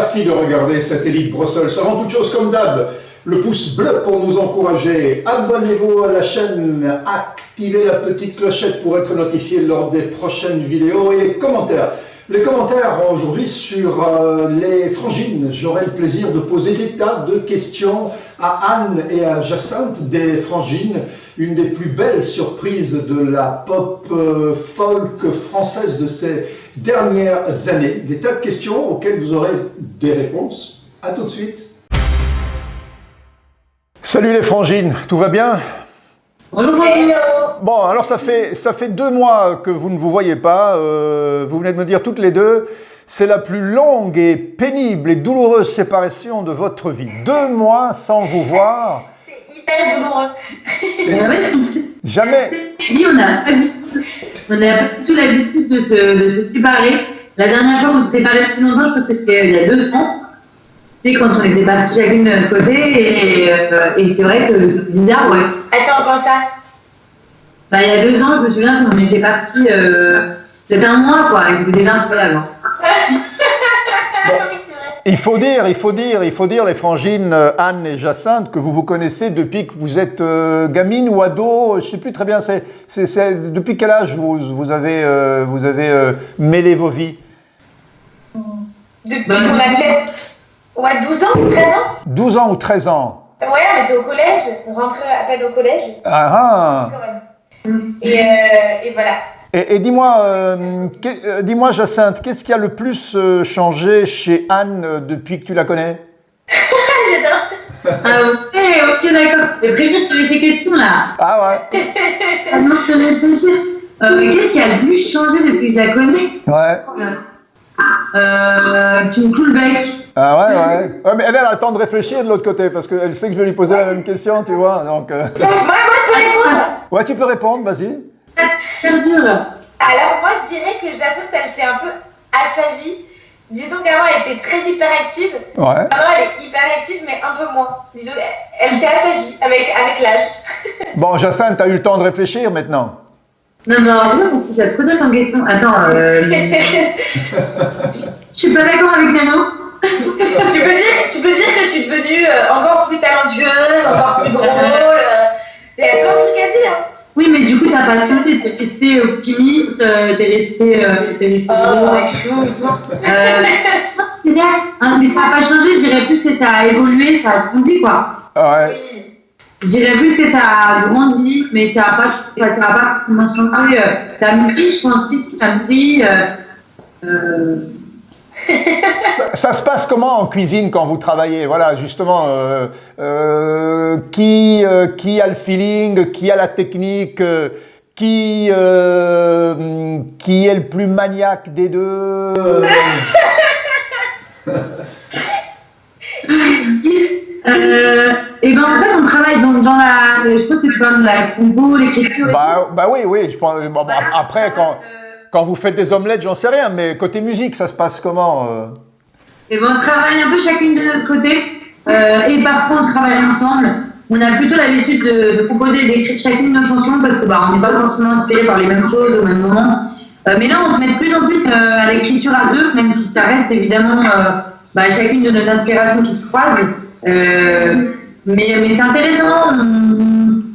Merci de regarder Satellite Bruxelles. Avant toute chose, comme d'hab, le pouce bleu pour nous encourager. Abonnez-vous à la chaîne, activez la petite clochette pour être notifié lors des prochaines vidéos et les commentaires. Les commentaires aujourd'hui sur les frangines. J'aurai le plaisir de poser des tas de questions à Anne et à Jacinthe des frangines, une des plus belles surprises de la pop folk française de ces dernières années. Des tas de questions auxquelles vous aurez des réponses. À tout de suite. Salut les frangines, tout va bien? Bonjour. Bon, alors ça fait 2 mois que vous ne vous voyez pas, vous venez de me dire toutes les deux, c'est la plus longue et pénible et douloureuse séparation de votre vie. 2 mois sans vous voir. C'est hyper douloureux. Jamais. On n'a pas du tout l'habitude de se séparer. La dernière fois qu'on s'est séparés depuis longtemps, je pense que c'était il y a 2 ans. C'est quand on était partis chacune de notre côté et c'est vrai que c'est bizarre, ouais. Attends, comment ça? Bah, il y a 2 ans, je me souviens qu'on était partis peut-être 1 mois, quoi, et c'était déjà incroyable. Il faut dire, les frangines Anne et Jacinthe, que vous vous connaissez depuis que vous êtes gamine ou ado, je ne sais plus très bien, c'est depuis quel âge vous avez mêlé vos vies? Depuis qu'on avait 12 ans ou 13 ans? 12 ans ou 13 ans. Ouais, on était au collège, on rentrait à peine au collège. Ah ah. Et voilà. Et dis-moi Jacinthe, qu'est-ce qui a le plus changé chez Anne depuis que tu la connais? J'adore. Ok, d'accord. Je préfère te laisser ces questions-là. Ah ouais. Ça demande de réfléchir. Qu'est-ce qui a le plus changé depuis que je la connais? Ouais. Tu me cloues le bec. Ah ouais. Mais elle a le temps de réfléchir de l'autre côté, parce qu'elle sait que je vais lui poser la même question, tu vois. Donc, Moi, je peux répondre. Ouais, tu peux répondre, vas-y. C'est dur. Alors, moi, je dirais que Jacinthe, elle s'est un peu assagie. Disons qu'avant, elle était très hyperactive. Ouais. Maintenant, elle est hyperactive, mais un peu moins. Disons, elle s'est assagie avec l'âge. Bon, Jacinthe, t'as eu le temps de réfléchir maintenant. Non, c'est trop dur comme question. Attends, je suis pas d'accord avec Nano. tu peux dire que je suis devenue encore plus talentueuse, encore plus drôle. Il y a plein de trucs à dire. Oui, mais du coup, t'as pas changé. T'es resté optimiste, t'es resté drôle. C'est bien. Hein, mais ça n'a pas changé. Je dirais plus que ça a évolué, ça a grandi, quoi. Ouais. Je dirais plus que ça a grandi, mais ça n'a pas forcément changé. T'as mûri, je pense, si t'as mûri. Ça se passe comment en cuisine quand vous travaillez? Voilà, justement, qui a le feeling, qui a la technique, qui est le plus maniaque des deux? Et ben en fait on travaille dans la, je pense que tu parles de la compo, l'écriture. Bah oui, je pense. Bon, après quand vous faites des omelettes, j'en sais rien, mais côté musique, ça se passe comment? Et ben on travaille un peu chacune de notre côté et parfois on travaille ensemble. On a plutôt l'habitude de composer et d'écrire chacune nos chansons parce que on n'est pas forcément inspiré par les mêmes choses au même moment. Mais là on se met de plus en plus à l'écriture à deux, même si ça reste évidemment chacune de nos inspirations qui se croisent. Mais c'est intéressant,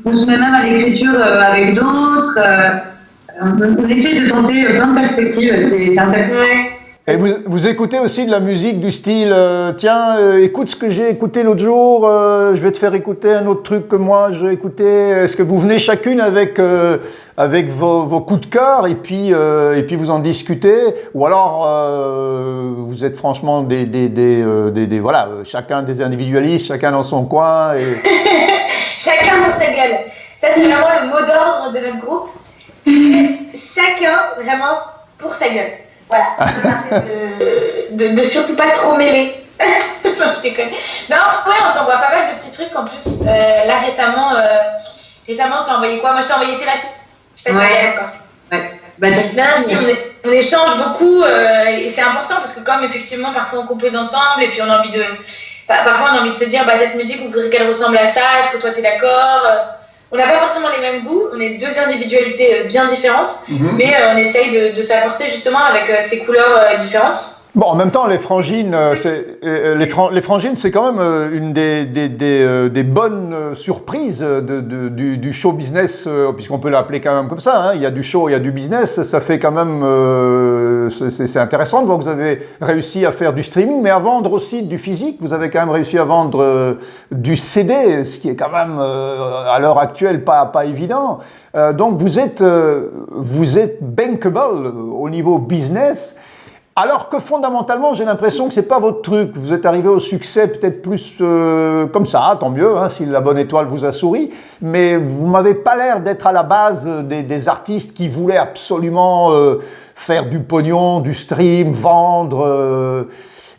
on se met même à l'écriture avec d'autres, on essaie de tenter plein de perspectives, c'est intéressant. Et vous écoutez aussi de la musique du style écoute ce que j'ai écouté l'autre jour, je vais te faire écouter un autre truc que moi j'ai écouté. Est-ce que vous venez chacune avec vos coups de cœur et puis vous en discutez, ou alors vous êtes franchement voilà, chacun des individualistes, chacun dans son coin et chacun pour sa gueule. Ça c'est vraiment le mot d'ordre de notre groupe. Chacun vraiment pour sa gueule. Voilà. de surtout pas trop mêler. Non, ouais, on s'envoie pas mal de petits trucs en plus. Là récemment, on s'est envoyé quoi? Moi je t'ai envoyé C'est la soupe. Je sais pas si t'as encore. Ouais. Là, si on échange beaucoup et c'est important parce que comme effectivement parfois on compose ensemble et puis on a envie de se dire cette musique on voudrait qu'elle ressemble à ça, est-ce que toi t'es d'accord? On n'a pas forcément les mêmes goûts, on est 2 individualités bien différentes, mais on essaye de s'apporter justement avec ces couleurs différentes. Bon, en même temps, les frangines, les frangines, c'est quand même une des bonnes surprises du show business, puisqu'on peut l'appeler quand même comme ça. Hein. Il y a du show, il y a du business. Ça fait quand même, c'est intéressant de voir que vous avez réussi à faire du streaming, mais à vendre aussi du physique. Vous avez quand même réussi à vendre du CD, ce qui est quand même à l'heure actuelle pas évident. Donc vous êtes bankable au niveau business. Alors que fondamentalement, j'ai l'impression que c'est pas votre truc. Vous êtes arrivé au succès peut-être plus comme ça, tant mieux, hein, si la bonne étoile vous a souri. Mais vous m'avez pas l'air d'être à la base des artistes qui voulaient absolument faire du pognon, du stream, vendre.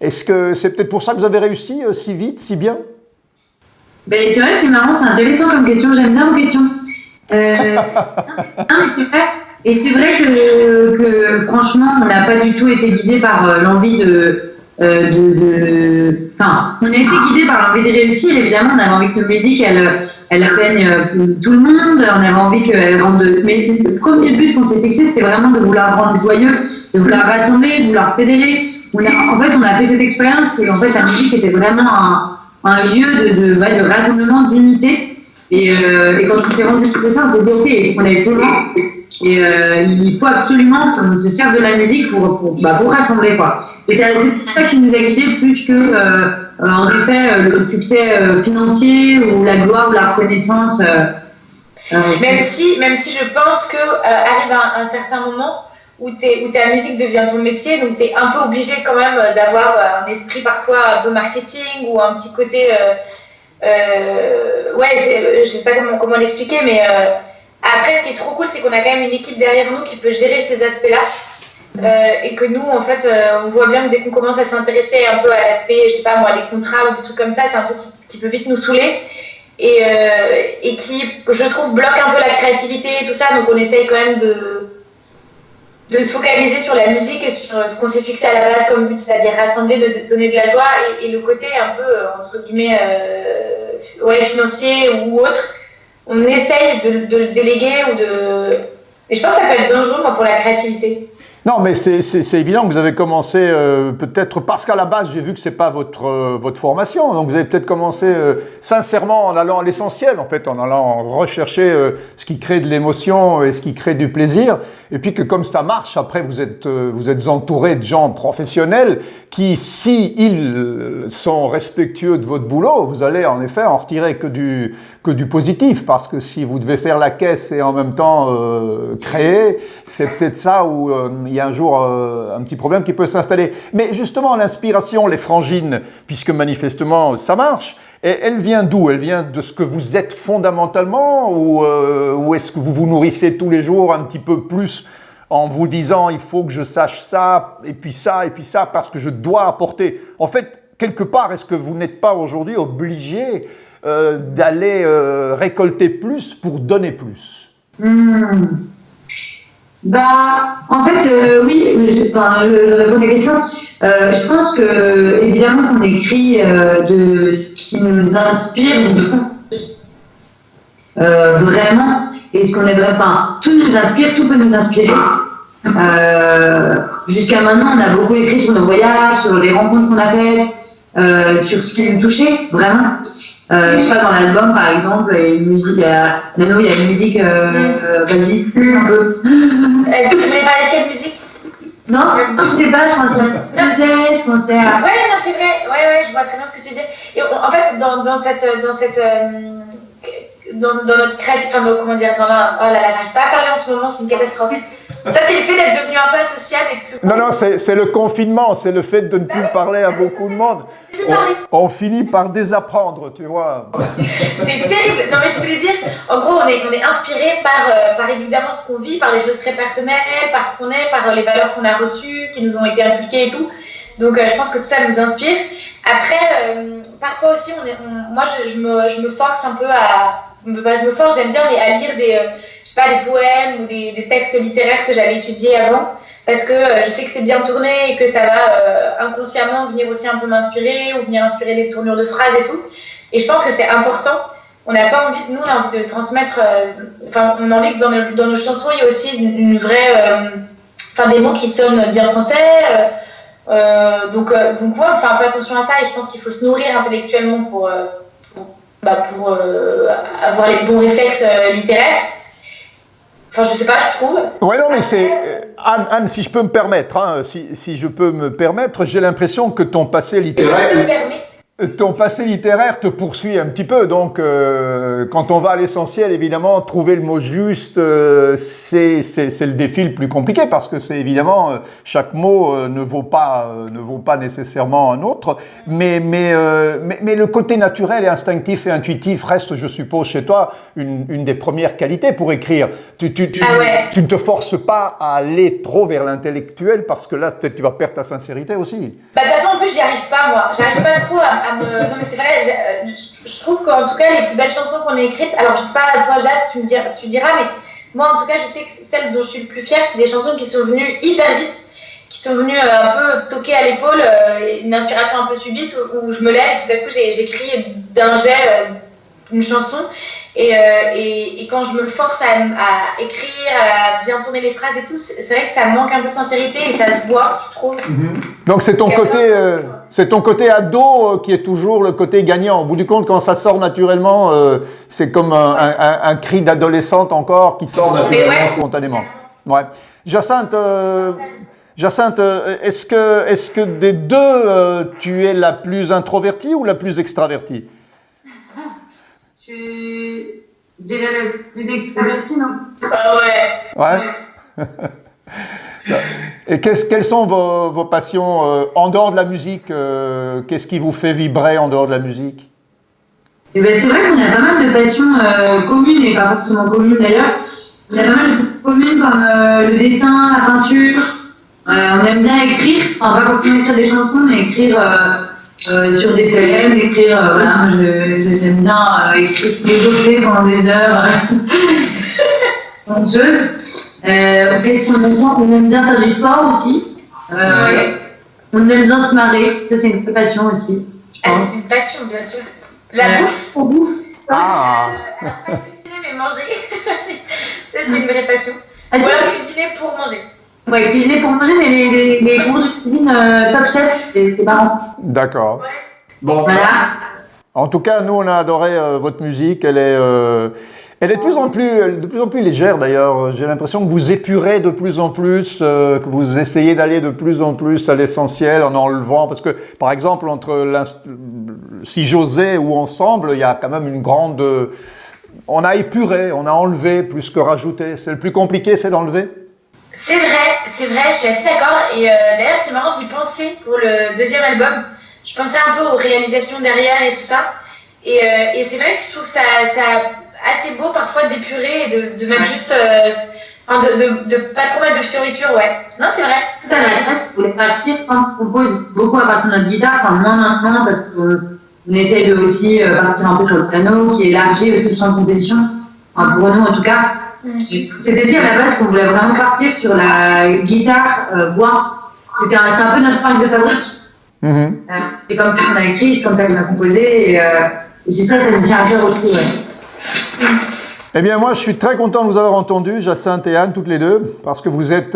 Est-ce que c'est peut-être pour ça que vous avez réussi si vite, si bien? Ben, c'est vrai que c'est marrant, c'est intéressant comme question. J'aime bien vos questions. Non, mais c'est vrai. Et c'est vrai que franchement, on n'a pas du tout été guidé par l'envie Enfin, on a été guidé par l'envie de réussir. Évidemment, on avait envie que la musique, elle atteigne tout le monde. On avait envie qu'elle rende. Mais le premier but qu'on s'est fixé, c'était vraiment de vouloir rendre joyeux, de vouloir rassembler, de vouloir fédérer. On a fait cette expérience que en fait, la musique était vraiment un lieu de rassemblement, d'unité. Et quand on s'est rendu compte de ça, on s'est dit ok, on avait plus loin. Et il faut absolument qu'on se serve de la musique pour rassembler, quoi. Et c'est ça qui nous a guidés plus que en effet le succès financier ou la gloire ou la reconnaissance. Même si je pense que arrive un certain moment où ta musique devient ton métier, donc tu es un peu obligé quand même d'avoir un esprit parfois un peu marketing ou un petit côté je sais pas comment l'expliquer, mais après ce qui est trop cool, c'est qu'on a quand même une équipe derrière nous qui peut gérer ces aspects-là, et que nous en fait on voit bien que dès qu'on commence à s'intéresser un peu à l'aspect, je sais pas moi, les contrats ou des trucs comme ça, c'est un truc qui peut vite nous saouler et qui, je trouve, bloque un peu la créativité et tout ça, donc on essaye quand même de se focaliser sur la musique et sur ce qu'on s'est fixé à la base comme but, c'est-à-dire rassembler, de donner de la joie, et le côté un peu, entre guillemets, financier ou autre, on essaye de le déléguer Mais je pense que ça peut être dangereux, moi, pour la créativité. Non, mais c'est évident que vous avez commencé peut-être parce qu'à la base, j'ai vu que c'est pas votre formation. Donc, vous avez peut-être commencé sincèrement en allant à l'essentiel, en fait, en allant rechercher ce qui crée de l'émotion et ce qui crée du plaisir. Et puis que comme ça marche, après, vous êtes entouré de gens professionnels qui, si ils sont respectueux de votre boulot, vous allez en effet en retirer que du positif. Parce que si vous devez faire la caisse et en même temps créer, c'est peut-être ça où il y a un jour un petit problème qui peut s'installer. Mais justement, l'inspiration, les frangines, puisque manifestement ça marche, elle vient d'où? Elle vient de ce que vous êtes fondamentalement, ou est-ce que vous vous nourrissez tous les jours un petit peu plus en vous disant il faut que je sache ça, et puis ça, parce que je dois apporter. En fait, quelque part, est-ce que vous n'êtes pas aujourd'hui obligé d'aller récolter plus pour donner plus? En fait, oui, je réponds à la question. Je pense que, évidemment, qu'on écrit de ce qui nous inspire, vraiment, et ce qu'on aimerait pas. Tout nous inspire, tout peut nous inspirer. Jusqu'à maintenant, on a beaucoup écrit sur nos voyages, sur les rencontres qu'on a faites, sur ce qui nous touchait, vraiment. Je sais pas, dans l'album, par exemple, il y a une musique, Nano, il y a une musique, vas-y, un peu. Tu voulais parler de quelle musique? Non, je sais pas, je pensais à un petit peu, je pensais à... Ouais, non, c'est vrai, ouais, je vois très bien ce que tu dis. Et en fait, dans notre créativité, comment dire, oh là là, j'arrive pas à parler en ce moment, c'est une catastrophe. Ça, c'est le fait d'être devenu un peu associable et plus... Non, c'est le confinement, c'est le fait de ne plus parler à beaucoup de monde. On finit par désapprendre, tu vois. C'est terrible. Non, mais je voulais dire, en gros, on est inspiré par évidemment ce qu'on vit, par les choses très personnelles, par ce qu'on est, par les valeurs qu'on a reçues, qui nous ont été inculquées et tout. Donc, je pense que tout ça nous inspire. Après, parfois aussi, moi, je me force un peu à... je me force, j'aime bien, mais à lire je sais pas, des poèmes ou des textes littéraires que j'avais étudiés avant, parce que je sais que c'est bien tourné et que ça va inconsciemment venir aussi un peu m'inspirer ou venir inspirer les tournures de phrases et tout. Et je pense que c'est important. On n'a pas envie, nous, on a envie de transmettre, on a envie que dans nos chansons, il y a aussi une vraie, des mots qui sonnent bien français. Donc ouais, on fait un peu attention à ça et je pense qu'il faut se nourrir intellectuellement pour avoir les bons réflexes littéraires. Enfin, je sais pas, je trouve. Ouais, non, mais c'est... Anne, si je peux me permettre, hein, si je peux me permettre, j'ai l'impression que ton passé littéraire... Ton passé littéraire te poursuit un petit peu, donc quand on va à l'essentiel, évidemment, trouver le mot juste, c'est le défi le plus compliqué, parce que c'est évidemment, chaque mot ne vaut pas nécessairement un autre, mais le côté naturel et instinctif et intuitif reste, je suppose, chez toi, une des premières qualités pour écrire. Tu ne te forces pas à aller trop vers l'intellectuel, parce que là, peut-être tu vas perdre ta sincérité aussi. Bah, de toute façon, en plus, j'y arrive pas, moi. J'arrive pas trop Non, mais c'est vrai, je trouve qu'en tout cas, les plus belles chansons qu'on ait écrites, alors je sais pas, toi, Jade, tu diras, mais moi, en tout cas, je sais que celles dont je suis le plus fière, c'est des chansons qui sont venues hyper vite, qui sont venues un peu toquer à l'épaule, une inspiration un peu subite, où je me lève et tout d'un coup, j'écris d'un jet une chanson. Et quand je me force à écrire, à bien tourner les phrases et tout, c'est vrai que ça manque un peu de sincérité et ça se voit, je trouve. Donc c'est ton côté ado qui est toujours le côté gagnant. Au bout du compte, quand ça sort naturellement, c'est comme un cri d'adolescente encore qui sort naturellement, spontanément. Ouais. Jacinthe, est-ce que des deux, tu es la plus introvertie ou la plus extravertie? Je dirais la plus extravertie, non? Ah ouais. Et quelles sont vos passions en dehors de la musique? Qu'est-ce qui vous fait vibrer en dehors de la musique? Eh ben, c'est vrai qu'on a pas mal de passions communes, et pas forcément communes d'ailleurs. On a pas mal de passions communes comme le dessin, la peinture. On aime bien écrire, enfin pas forcément écrire des chansons, mais écrire sur des poèmes, écrire, voilà, j'aime bien écrire philosopher pendant des heures. On aime bien faire du sport aussi. On aime bien se marrer, ça c'est une vraie passion aussi. C'est une passion, bien sûr. La bouffe. On bouffe. Pas cuisiner, mais manger. Ça c'est une vraie passion. Ou alors cuisiner pour manger. Ouais, cuisiner pour manger, mais les cours de cuisine top chef, c'est marrant. D'accord. Ouais. Bon. Voilà. En tout cas, nous, on a adoré votre musique. Elle est de plus en plus légère d'ailleurs. J'ai l'impression que vous épurez de plus en plus, que vous essayez d'aller de plus en plus à l'essentiel en enlevant. Parce que, par exemple, entre Si j'osais ou Ensemble, il y a quand même une grande... on a épuré, on a enlevé plus que rajouté. C'est le plus compliqué, c'est d'enlever. C'est vrai, je suis assez d'accord. Et d'ailleurs, c'est marrant, j'y pensais pour le deuxième album. Je pensais un peu aux réalisations derrière et tout ça. Et c'est vrai que je trouve ça assez beau parfois d'épurer et de mettre juste. De pas trop mettre de fioritures, ouais. Non, c'est vrai. Ça, la base, pour les partir, on compose beaucoup à partir de notre guitare, enfin moins maintenant parce qu'on essaye de aussi partir un peu sur le piano, qui élargit aussi le champ de composition, enfin, pour nous en tout cas. C'était dit à la base qu'on voulait vraiment partir sur la guitare, voix. C'est un peu notre marque de fabrique. C'est comme ça qu'on a écrit, c'est comme ça qu'on a composé, et c'est ça se tient à cœur aussi, ouais. Eh bien, moi, je suis très content de vous avoir entendu, Jacinthe et Anne, toutes les deux, parce que vous êtes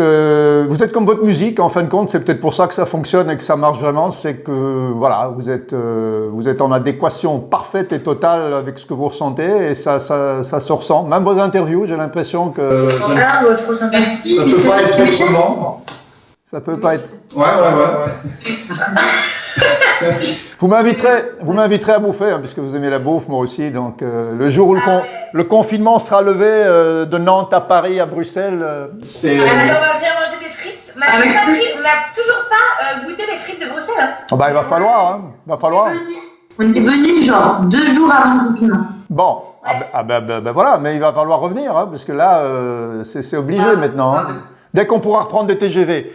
comme votre musique, en fin de compte. C'est peut-être pour ça que ça fonctionne et que ça marche vraiment. C'est que, voilà, vous êtes en adéquation parfaite et totale avec ce que vous ressentez, et ça se ressent. Même vos interviews, j'ai l'impression que... Ah, trop sympathique. Ça peut pas être autrement. Ça peut pas être... Ouais. Vous m'inviterez à bouffer, hein, puisque vous aimez la bouffe, moi aussi. Donc, le jour où le confinement sera levé de Nantes à Paris, à Bruxelles... c'est... Alors, on va bien manger des frites. On n'a toujours pas goûté les frites de Bruxelles. Hein. Oh bah, il va falloir. On est venu genre 2 jours avant le confinement. Bon, voilà, mais il va falloir revenir, hein, parce que là, c'est obligé maintenant. Hein. Dès qu'on pourra reprendre des TGV.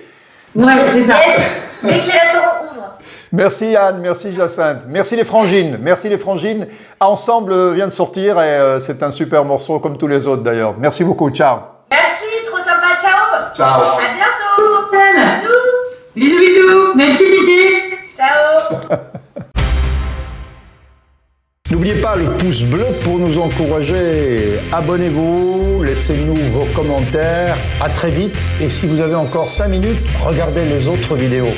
Ouais, c'est ça. Yes. Dès que les restaurants ouvrent. Merci Anne, merci Jacinthe, merci les Frangines. Ensemble vient de sortir et c'est un super morceau comme tous les autres d'ailleurs. Merci beaucoup, ciao. Merci, trop sympa, ciao. Ciao. À bientôt. Bisous. Merci Didier. Ciao. N'oubliez pas le pouce bleu pour nous encourager. Abonnez-vous, laissez-nous vos commentaires. À très vite. Et si vous avez encore 5 minutes, regardez les autres vidéos.